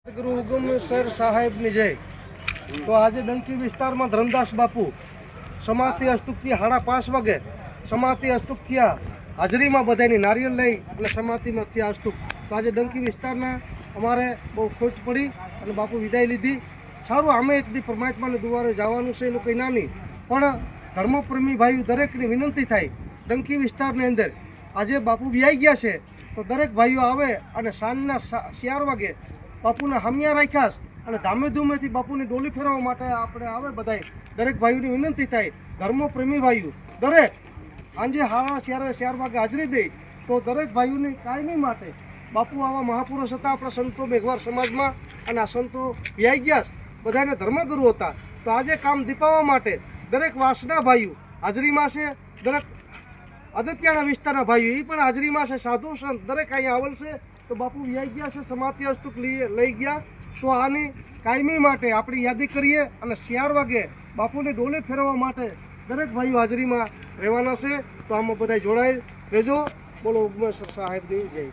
ગુરુ ઉગમસર સાહેબની જય. તો આજે ડંકી વિસ્તારમાં ધરમદાસ બાપુ સમાધિ અસ્તુકથી 5:30 વાગે સમાધિ અસ્તુક થયા. હાજરીમાં બધાની નારિયેળ લઈ અને સમાધિમાં થયા અસ્તુક. તો આજે ડંકી વિસ્તારના અમારે બહુ ખોટ પડી અને બાપુ વિદાય લીધી. સારું, અમે એક દી પરમાત્માને દુવારે જવાનું છે એનું કંઈ નાની, પણ ધર્મપ્રેમી ભાઈઓ દરેકની વિનંતી થાય ડંકી વિસ્તારની અંદર આજે બાપુ વ્યાઈ ગયા છે તો દરેક ભાઈઓ આવે અને સાંજના 4 વાગે બાપુના હમિયા રાખ્યા અને ધામે ધૂમેથી બાપુની ડોલી ફેરવવા માટે આપણે આવે બધાય. દરેક ભાઈઓની વિનંતી થાય, ધર્મપ્રેમી ભાઈઓ દરેક સાંજે 4:30 વાગે હાજરી દે તો દરેક ભાઈઓની કાયમી માટે બાપુ આવા મહાપુરુષ હતા આપણા સંતો મેઘવાર સમાજમાં અને આ સંતો વ્યાઈ ગયા બધાને ધર્મગુરુ હતા. તો આજે કામ દીપાવવા માટે દરેક વાસના ભાઈઓ હાજરીમાં છે, દરેક અગત્યના વિસ્તારના ભાઈઓ એ પણ હાજરીમાં છે, સાધુ સંત દરેક અહીંયા આવેલ છે. તો બાપુ વ્યાઈ ગયા છે, સમાધિ અસ્તુક લઈ ગયા. તો આની કાયમી માટે આપણી યાદી કરીએ અને 4 વાગે બાપુની ડોલે ફેરવવા માટે દરેક ભાઈઓ હાજરીમાં રહેવાના છે. તો આમાં બધા જોડાઈ રહેજો. બોલો ઉગમેશ્વર સાહેબની જય.